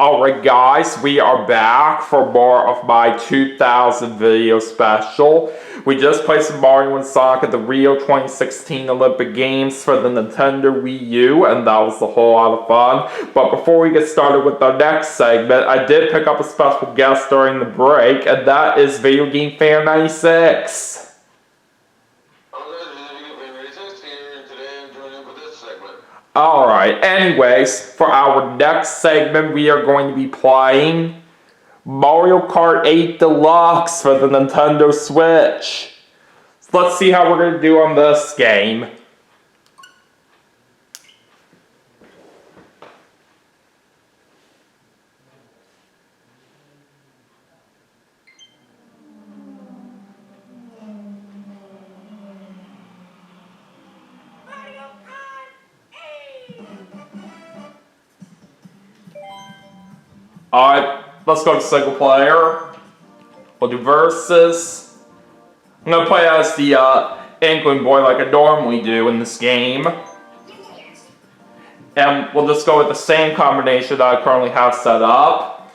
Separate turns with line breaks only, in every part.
Alright guys, we are back for more of my 2000 video special. We just played some Mario and Sonic at the Rio 2016 Olympic Games for the Nintendo Wii U, and that was a whole lot of fun. But before we get started with our next segment, I did pick up a special guest during the break, and that is Video Game Fan 96. Alright, anyways, for our next segment, we are going to be playing Mario Kart 8 Deluxe for the Nintendo Switch. So let's see how we're going to do on this game. Alright, let's go to single player. We'll do versus. I'm going to play as the Inkling boy like I normally do in this game. And we'll just go with the same combination that I currently have set up.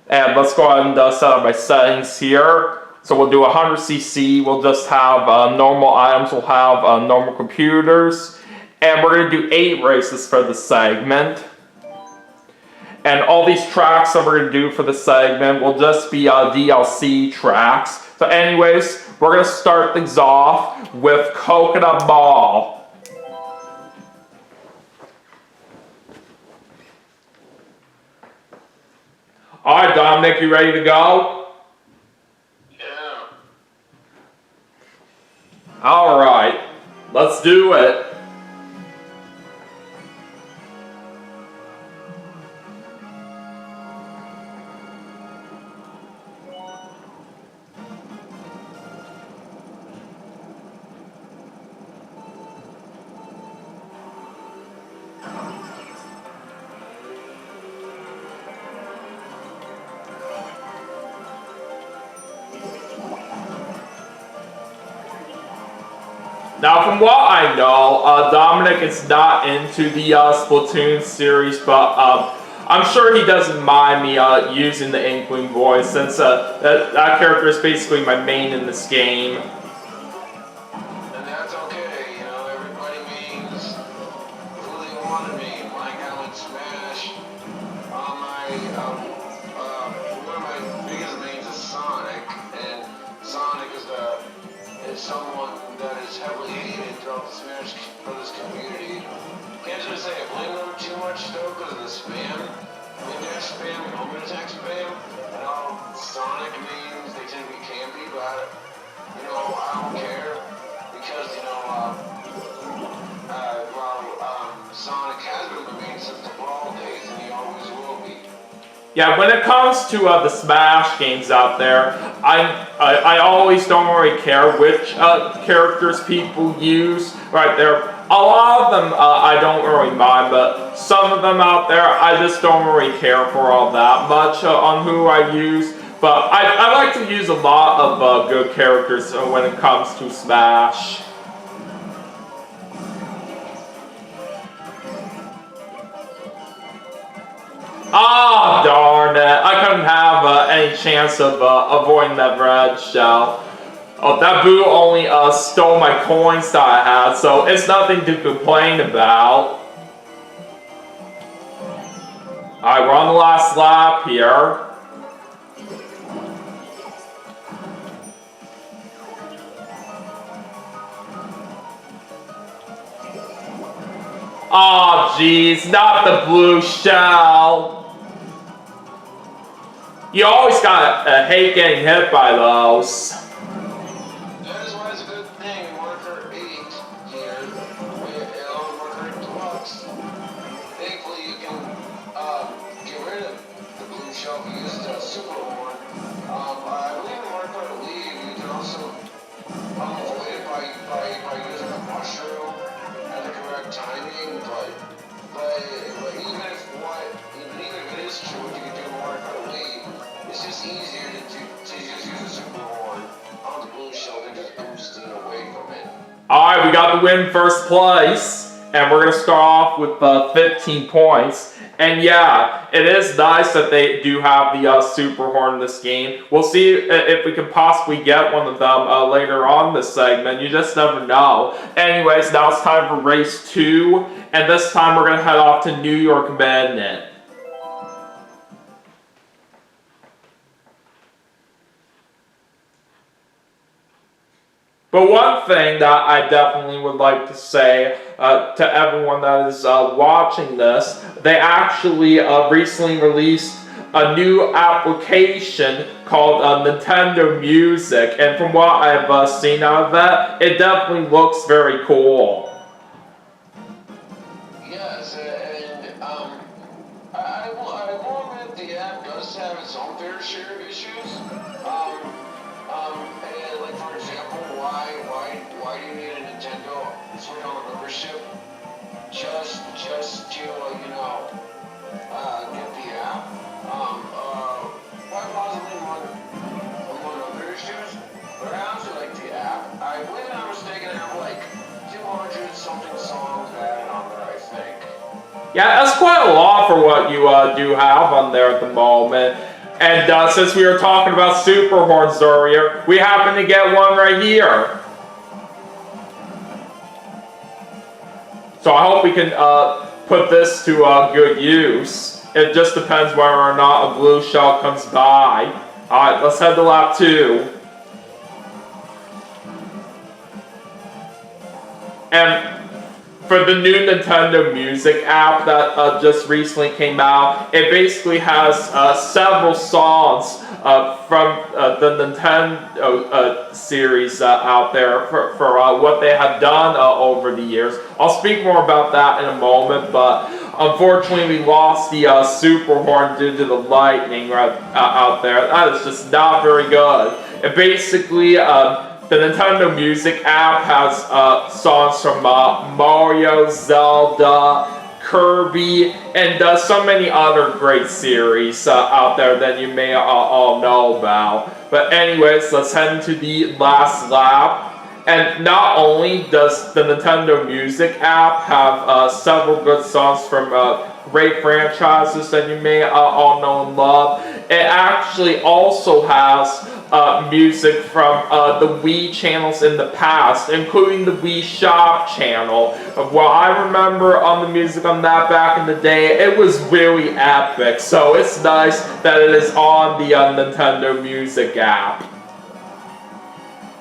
And let's go ahead and set up my settings here. So we'll do 100cc, we'll just have normal items, we'll have normal computers. And we're going to do 8 races for the segment. And all these tracks that we're going to do for the segment will just be DLC tracks. So anyways, we're going to start things off with Coconut Mall. Alright, Dominic, you ready to go?
Yeah.
Alright, let's do it. Now, from what I know, Dominic is not into the Splatoon series, but I'm sure he doesn't mind me using the Inkling voice, since that character is basically my main in this game.
And that's okay, you know, everybody means who they want to be. Like how in Smash, one of my biggest mains is Sonic, and Sonic is someone that is heavily hated throughout the Smash Brothers community. Can't just say I blame them too much though, because of the spam. Dash spam and home attack spam. And all Sonic mains, they tend to be campy, but I don't care. Because, Sonic has been my main since the Brawl days, and he always will be.
Yeah, when it comes to the Smash games out there, I always don't really care which characters people use right there. A lot of them I don't really mind, but some of them out there I just don't really care for all that much on who I use. But I like to use a lot of good characters when it comes to Smash. Ah, darn it. I couldn't have any chance of avoiding that red shell. Oh, that boo only stole my coins that I had, so it's nothing to complain about. Alright, we're on the last lap here. Aw, jeez, not the blue shell. You always gotta hate getting hit by those.
That is why it's a good thing in Mario Kart 8 here, with Mario Kart Deluxe. Thankfully, you can get rid of the blue shell if you use the super horn. I believe in Mario Kart League, you can also avoid it by using a mushroom at the correct timing, but even if it is true, what you can do in Mario Kart League, it's just easier to just use a super horn on the blue shell than just boosting away from it.
Alright, we got the win first place. and we're going to start off with 15 points. And yeah, it is nice that they do have the super horn in this game. We'll see if we can possibly get one of them later on this segment. You just never know. Anyways, now it's time for race 2, and this time we're going to head off to New York Madnet. But one thing that I definitely would like to say to everyone that is watching this, they actually recently released a new application called Nintendo Music, and from what I've seen out of that, it definitely looks very cool.
Yes, and I will admit the app does have its own fair share of issues. And like for example, why do you need a Nintendo $3 membership just to get the app? Quite possibly one other issues, but I honestly like the app. I believe I'm mistaken, I have like 200 something songs added on there, I think.
Yeah, that's quite a lot for what you do have on there at the moment. And since we were talking about super horns earlier, we happen to get one right here. So I hope we can put this to good use. It just depends whether or not a blue shell comes by. Alright, let's head to lap 2. And for the new Nintendo Music app that just recently came out, it basically has several songs from the Nintendo series out there for what they have done over the years. I'll speak more about that in a moment, but unfortunately we lost the super horn due to the lightning out there. That is just not very good. It basically the Nintendo Music app has songs from Mario, Zelda, Kirby, and so many other great series out there that you may all know about. But anyways, let's head into the last lap. And not only does the Nintendo Music app have several good songs from great franchises that you may all know and love, it actually also has music from the Wii channels in the past, including the Wii Shop channel. What I remember on the music on that back in the day, it was really epic. So it's nice that it is on the Nintendo Music app.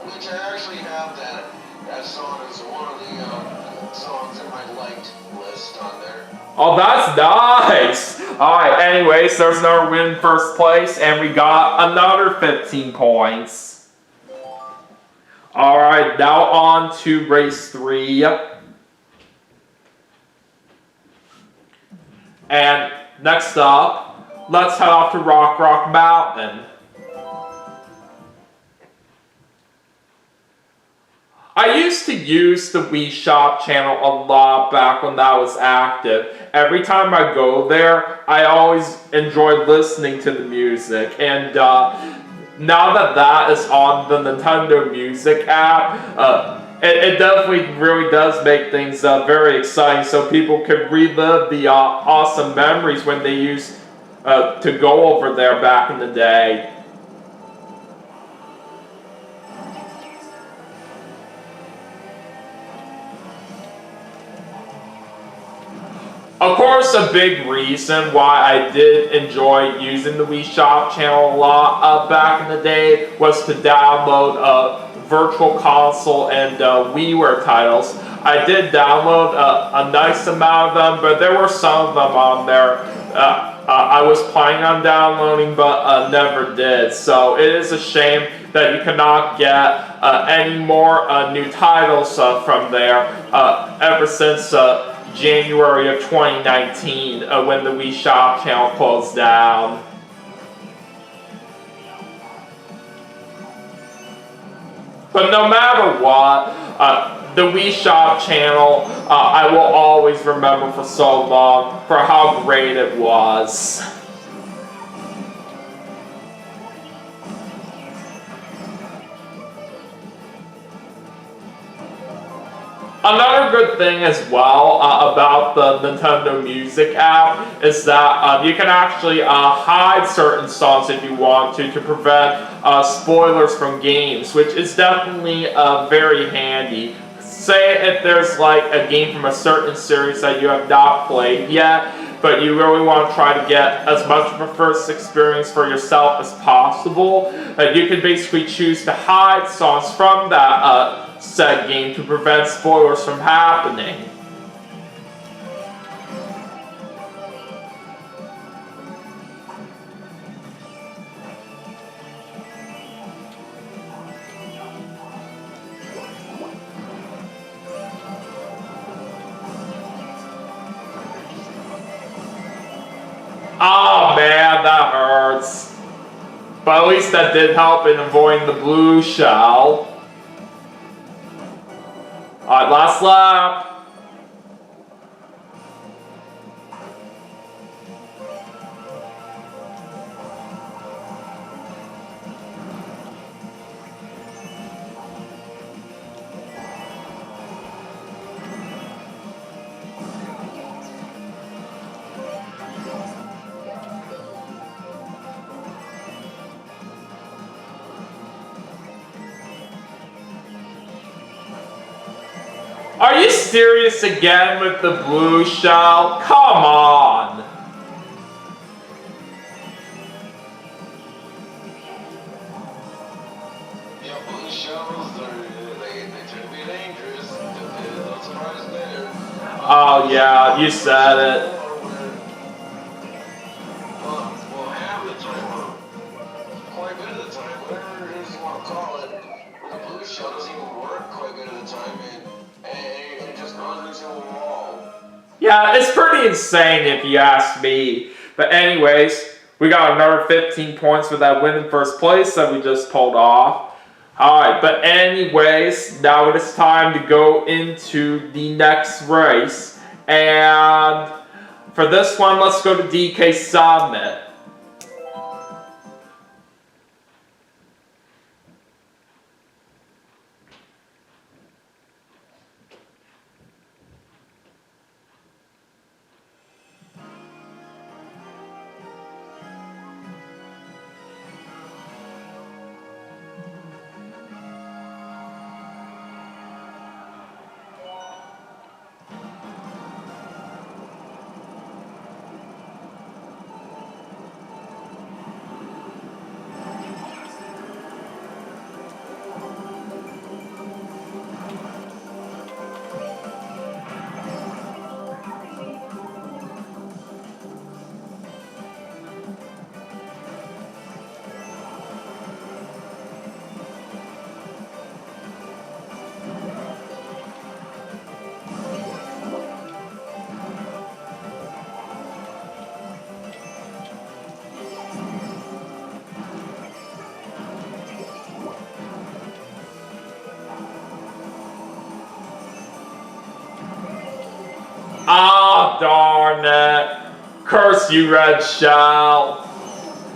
Which I actually have that song as one of the songs in my liked list on there.
Oh, that's nice! Alright, anyways, there's another win in first place, and we got another 15 points. Alright, now on to race 3. And next up, let's head off to Rock Mountain. I used to use the Wii Shop channel a lot back when that was active. Every time I go there, I always enjoyed listening to the music. And now that that is on the Nintendo Music app, it definitely really does make things very exciting, so people can relive the awesome memories when they used to go over there back in the day. Of course, a big reason why I did enjoy using the Wii Shop channel a lot back in the day was to download Virtual Console and WiiWare titles. I did download a nice amount of them, but there were some of them on there I was planning on downloading but never did. So it is a shame that you cannot get any more new titles from there ever since January of 2019 when the Wii Shop channel closed down. But no matter what, the Wii Shop channel I will always remember for so long for how great it was. Another good thing as well about the Nintendo Music app is that you can actually hide certain songs if you want to prevent spoilers from games, which is definitely very handy. Say if there's like a game from a certain series that you have not played yet, but you really want to try to get as much of a first experience for yourself as possible, you can basically choose to hide songs from that said game to prevent spoilers from happening. Oh man, that hurts. But at least that did help in avoiding the blue shell. Alright, last lap. Are you serious again with the blue shell? Come on!
Yeah, blue shells, they tend to be dangerous. No surprise there.
Oh yeah, you said it.
Well, half the time, quite a bit of the time, whatever it is you want to call it, the blue shell doesn't even work quite a bit of the time, and it just runs into a wall.
Yeah, it's pretty insane if you ask me. But anyways, we got another 15 points for that win in first place that we just pulled off. Alright, but anyways, now it is time to go into the next race. And for this one, let's go to DK Summit. Ah, darn it. Curse you, Red Shell.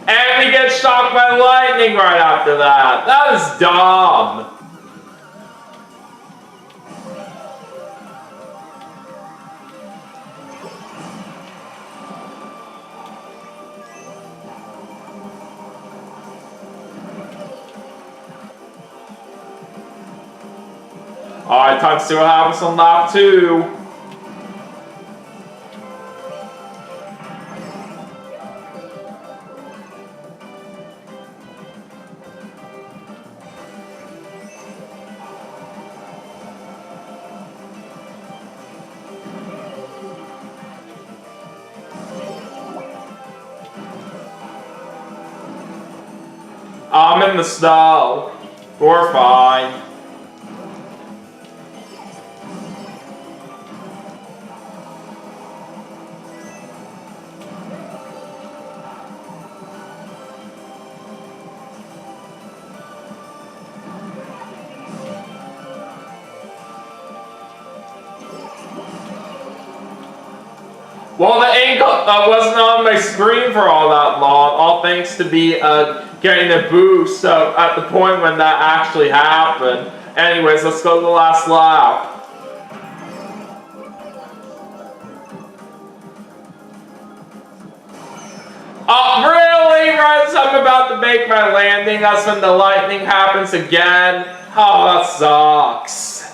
And we get shocked by lightning right after that. That is dumb. Alright, time to see what happens on lap 2. I'm in the snow. We're fine. Well, the angle wasn't on my screen for all that long, all thanks to me getting a boost at the point when that actually happened. Anyways, let's go to the last lap. I'm about to make my landing, that's when the lightning happens again. Oh, that sucks.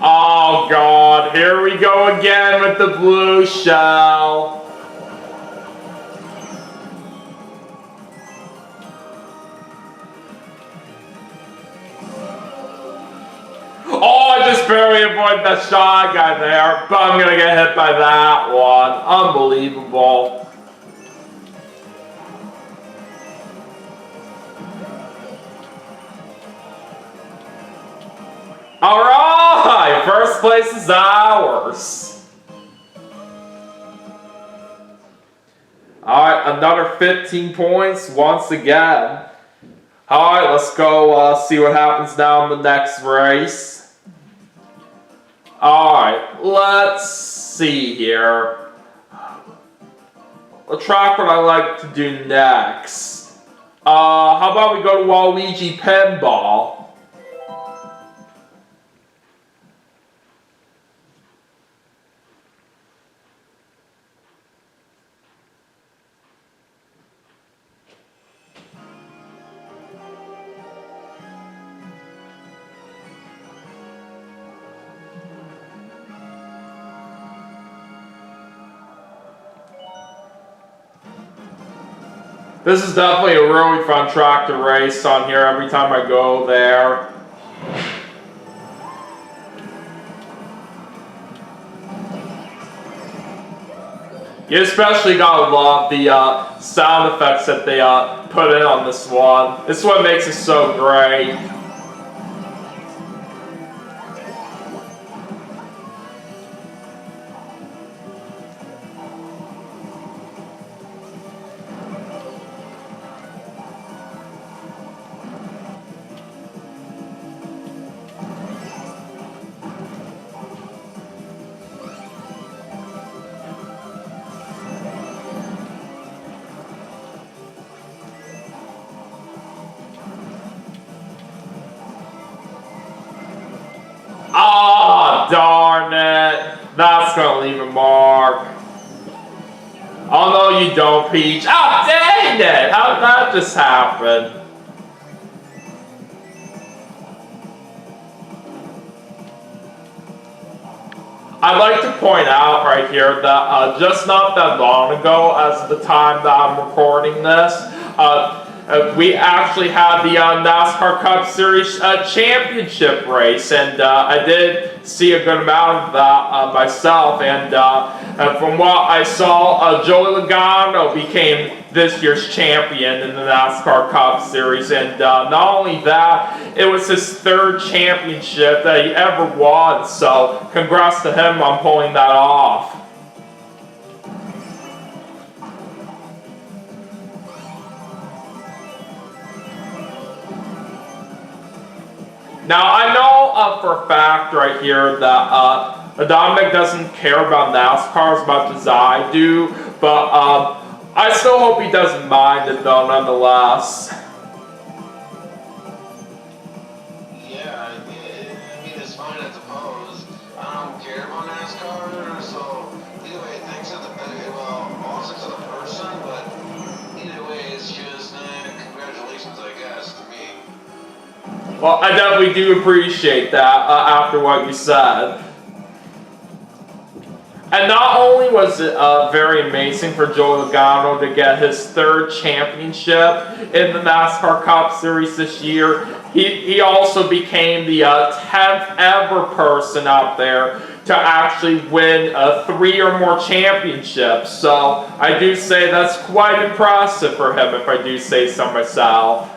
Oh god, here we go again with the blue shell. Oh, I just barely avoided that shot guy there, but I'm gonna get hit by that one. Unbelievable. Alright, first place is ours. Alright, another 15 points once again. Alright, let's go see what happens now in the next race. Alright, let's see here. Let's track what I like to do next. How about we go to Waluigi Pinball? This is definitely a really fun track to race on here every time I go there. You especially gotta love the sound effects that they put in on this one. This is what makes it so great. Ah, darn it. That's gonna leave a mark. Oh no, you don't, Peach. Ah, dang it! How did that just happen? I'd like to point out right here that just not that long ago, as the time that I'm recording this, we actually had the NASCAR Cup Series championship race, and I did see a good amount of that myself, and from what I saw, Joey Logano became this year's champion in the NASCAR Cup Series, and not only that, it was his third championship that he ever won, so congrats to him on pulling that off. Now, I know for a fact right here that Dominic doesn't care about NASCAR as much as I do, but I still hope he doesn't mind it though, nonetheless.
Yeah, I mean, it's fine, I suppose. I don't care about NASCAR, so either way, thanks to the well, also to the person, but either way, it's just congratulations, I guess, to me.
Well, I definitely do appreciate that after what you said. And not only was it very amazing for Joey Logano to get his third championship in the NASCAR Cup Series this year, he also became the 10th ever person out there to actually win 3 or more championships. So I do say that's quite impressive for him, if I do say so myself.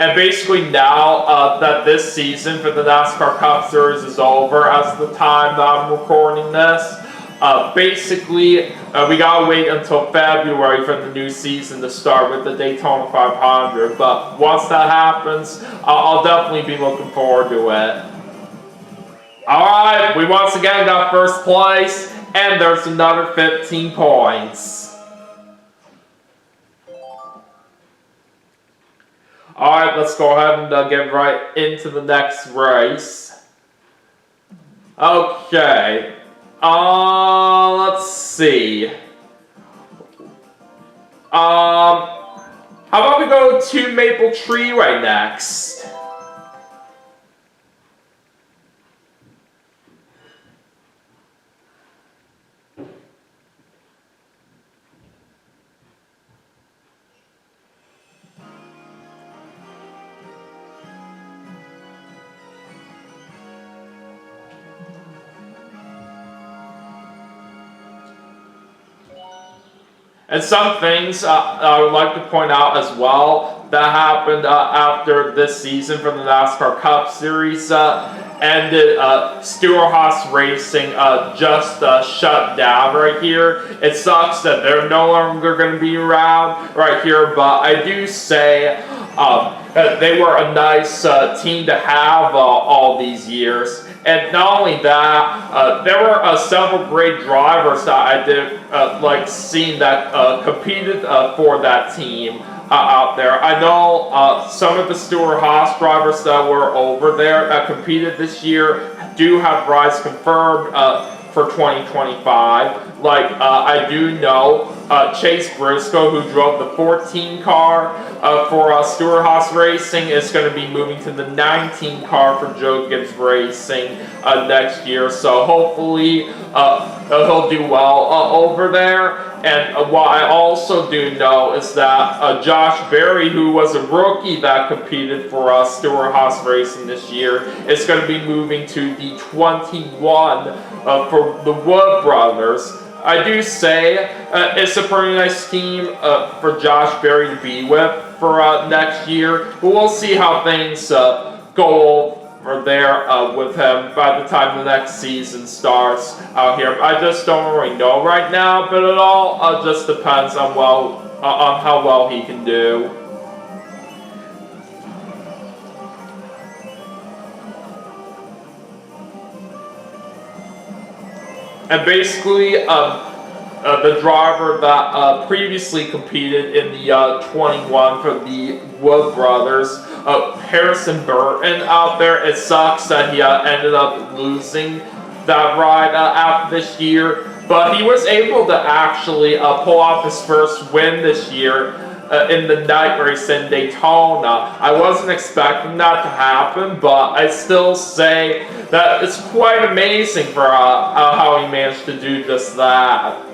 And basically now that this season for the NASCAR Cup Series is over, as the time that I'm recording this, Basically, we gotta wait until February for the new season to start with the Daytona 500. But once that happens, I'll definitely be looking forward to it. Alright, we once again got first place, and there's another 15 points. Alright, let's go ahead and get right into the next race. Okay. Let's see. How about we go to Maple Tree right next? And some things I would like to point out as well that happened after this season for the NASCAR Cup Series ended. Stewart-Haas Racing just shut down right here. It sucks that they're no longer going to be around right here, but I do say they were a nice team to have all these years. And not only that, there were several great drivers that I did like seeing that competed for that team out there. I know some of the Stewart-Haas drivers that were over there that competed this year do have rides confirmed for 2025. Like I do know Chase Briscoe, who drove the 14 car for Stewart-Haas Racing, is going to be moving to the 19 car for Joe Gibbs Racing next year. So hopefully he'll do well over there. And what I also do know is that Josh Berry, who was a rookie that competed for Stewart-Haas Racing this year, is going to be moving to the 21 for the Wood Brothers. I do say it's a pretty nice team for Josh Berry to be with for next year. But we'll see how things go over there with him by the time the next season starts out here. I just don't really know right now, but it all just depends on how well he can do. And basically, the driver that previously competed in the 21 for the Wood Brothers, Harrison Burton out there, it sucks that he ended up losing that ride after this year, but he was able to actually pull off his first win this year in the night race in Daytona. I wasn't expecting that to happen, but I still say that it's quite amazing for how he managed to do just that.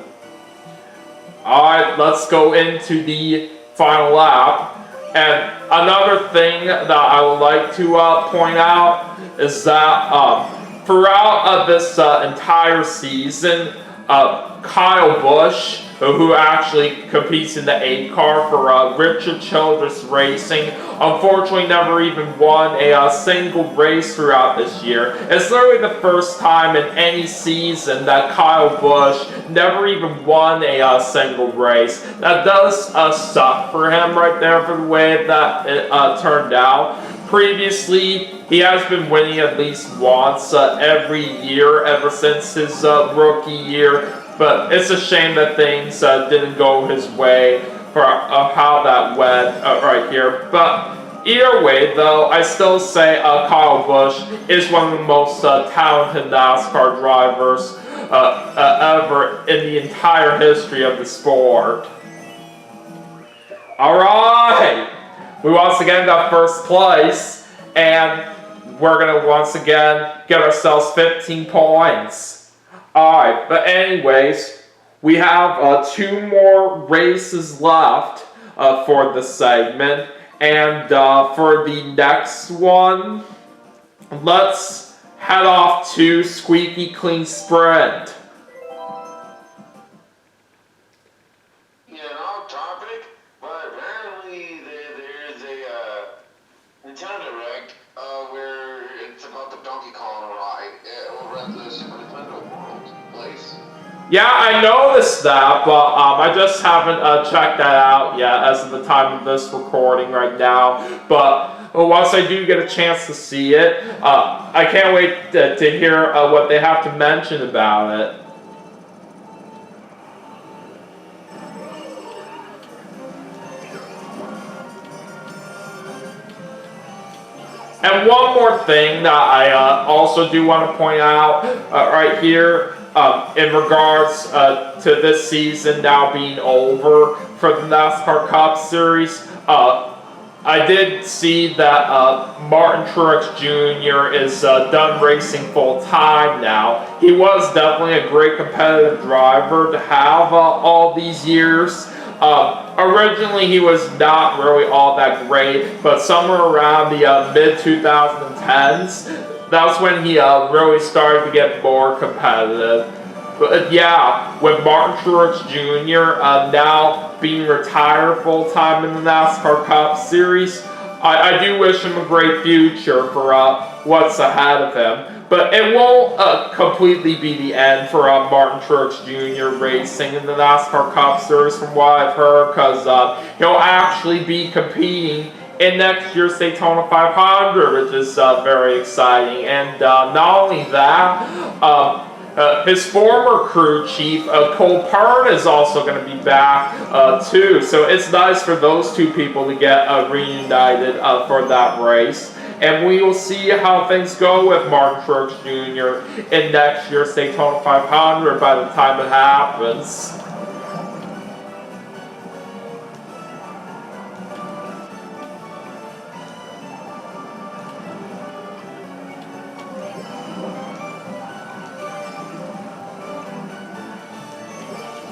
Alright, let's go into the final lap. And another thing that I would like to point out is that throughout this entire season, Kyle Busch, who actually competes in the 8 car for Richard Childress Racing, unfortunately never even won a single race throughout this year. It's literally the first time in any season that Kyle Busch never even won a single race. That does suck for him right there for the way that it turned out. Previously, he has been winning at least once every year ever since his rookie year. But it's a shame that things didn't go his way for how that went right here. But either way, though, I still say Kyle Busch is one of the most talented NASCAR drivers ever in the entire history of the sport. Alright! We once again got first place, and we're going to once again get ourselves 15 points. Alright, but anyways, we have 2 more races left for this segment, and for the next one, let's head off to Squeaky Clean Sprint.
Yeah, an off topic, but apparently there's a Nintendo Direct where it's about the Donkey Kong ride over at the Super Nintendo World place.
Yeah, I noticed that, but I just haven't checked that out yet as of the time of this recording right now. But once I do get a chance to see it, I can't wait to hear what they have to mention about it. And one more thing that I also do want to point out right here in regards to this season now being over for the NASCAR Cup Series. I did see that Martin Truex Jr. is done racing full time now. He was definitely a great competitive driver to have all these years. Originally, he was not really all that great, but somewhere around the mid 2010s, that's when he really started to get more competitive. But yeah, with Martin Truex Jr. Now being retired full time in the NASCAR Cup Series, I do wish him a great future for what's ahead of him. But it won't completely be the end for Martin Truex Jr. racing in the NASCAR Cup Series, from what I've heard, because he'll actually be competing in next year's Daytona 500, which is very exciting. And not only that, his former crew chief, Cole Pearn, is also going to be back too. So it's nice for those two people to get reunited for that race. And we will see how things go with Martin Truex Jr. in next year's Daytona 500 by the time it happens.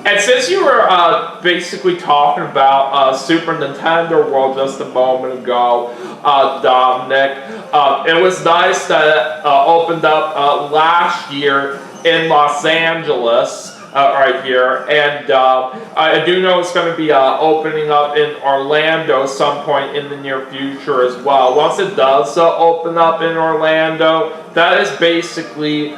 And since you were basically talking about Super Nintendo World just a moment ago, Dominic, it was nice that it opened up last year in Los Angeles, right here, and I do know it's going to be opening up in Orlando some point in the near future as well. Once it does open up in Orlando, that is basically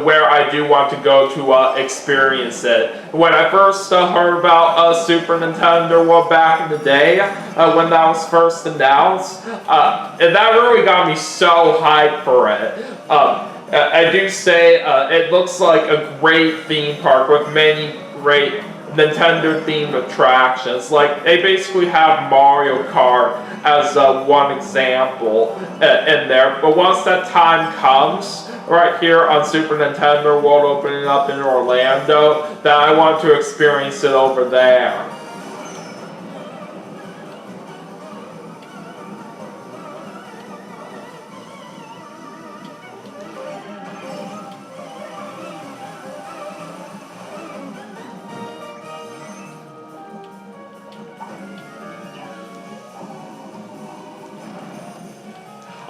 where I do want to go to experience it. When I first heard about Super Nintendo World back in the day, when that was first announced, and that really got me so hyped for it. I do say it looks like a great theme park with many great Nintendo-themed attractions. Like, they basically have Mario Kart as one example in there. But once that time comes, right here on Super Nintendo World opening up in Orlando, then I want to experience it over there.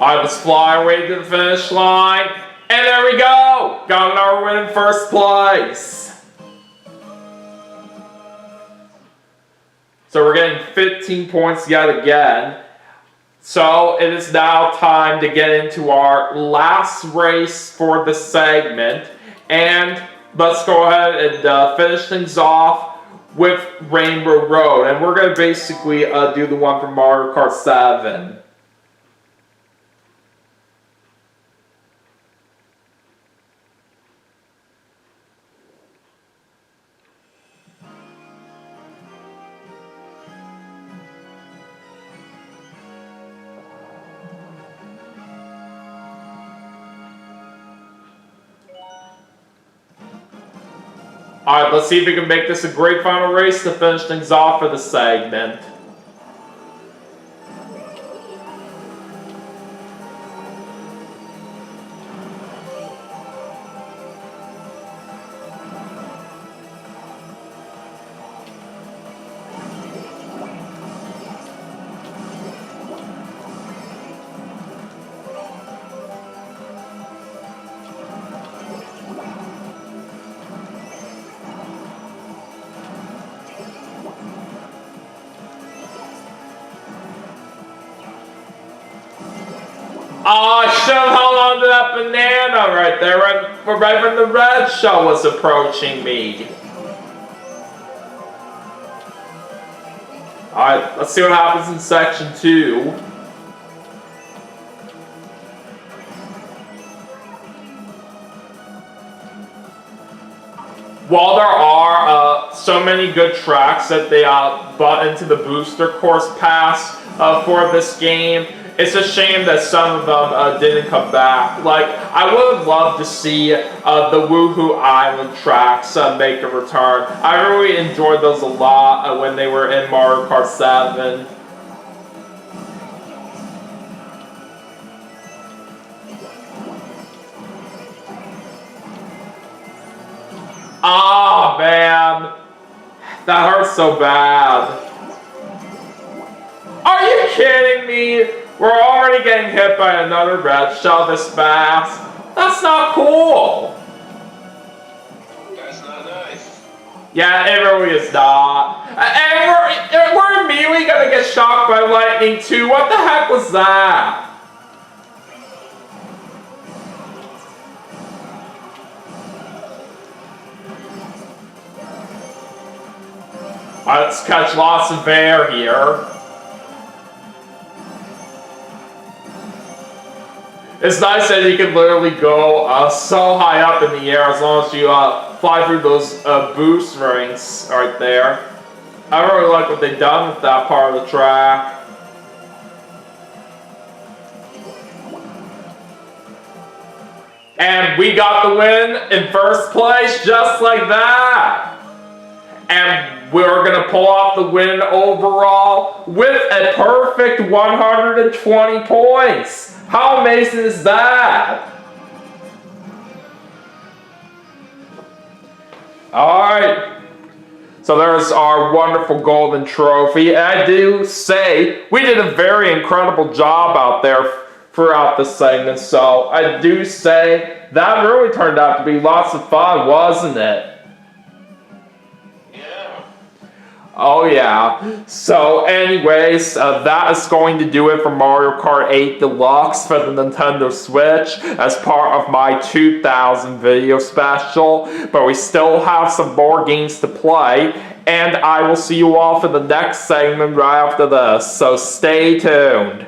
I was flying away to the finish line, and there we go! Got another win in first place. So we're getting 15 points yet again. So it is now time to get into our last race for the segment. And let's go ahead and finish things off with Rainbow Road. And we're going to basically do the one from Mario Kart 7. Alright, let's see if we can make this a great final race to finish things off for the segment. Oh, I should have held on to that banana right there. right when the red shell was approaching me. Alright, let's see what happens in section 2. While there are so many good tracks that they brought into the booster course pass for this game, it's a shame that some of them didn't come back. Like, I would have loved to see the Woohoo Island tracks make a return. I really enjoyed those a lot when they were in Mario Kart 7. Ah, man. That hurts so bad. Are you kidding me? We're already getting hit by another red shell this fast. That's not cool.
That's not nice.
Yeah, it really is not. And we're immediately gonna get shocked by lightning too. What the heck was that? Alright, let's catch lots of air here. It's nice that you can literally go so high up in the air as long as you fly through those boost rings right there. I really like what they've done with that part of the track. And we got the win in first place just like that. And we're going to pull off the win overall with a perfect 120 points. How amazing is that? Alright. So there's our wonderful golden trophy. And I do say we did a very incredible job out there throughout the segment. So I do say that really turned out to be lots of fun, wasn't it? Oh yeah. So anyways, that is going to do it for Mario Kart 8 Deluxe for the Nintendo Switch as part of my 2000 video special. But we still have some more games to play, and I will see you all for the next segment right after this. So stay tuned.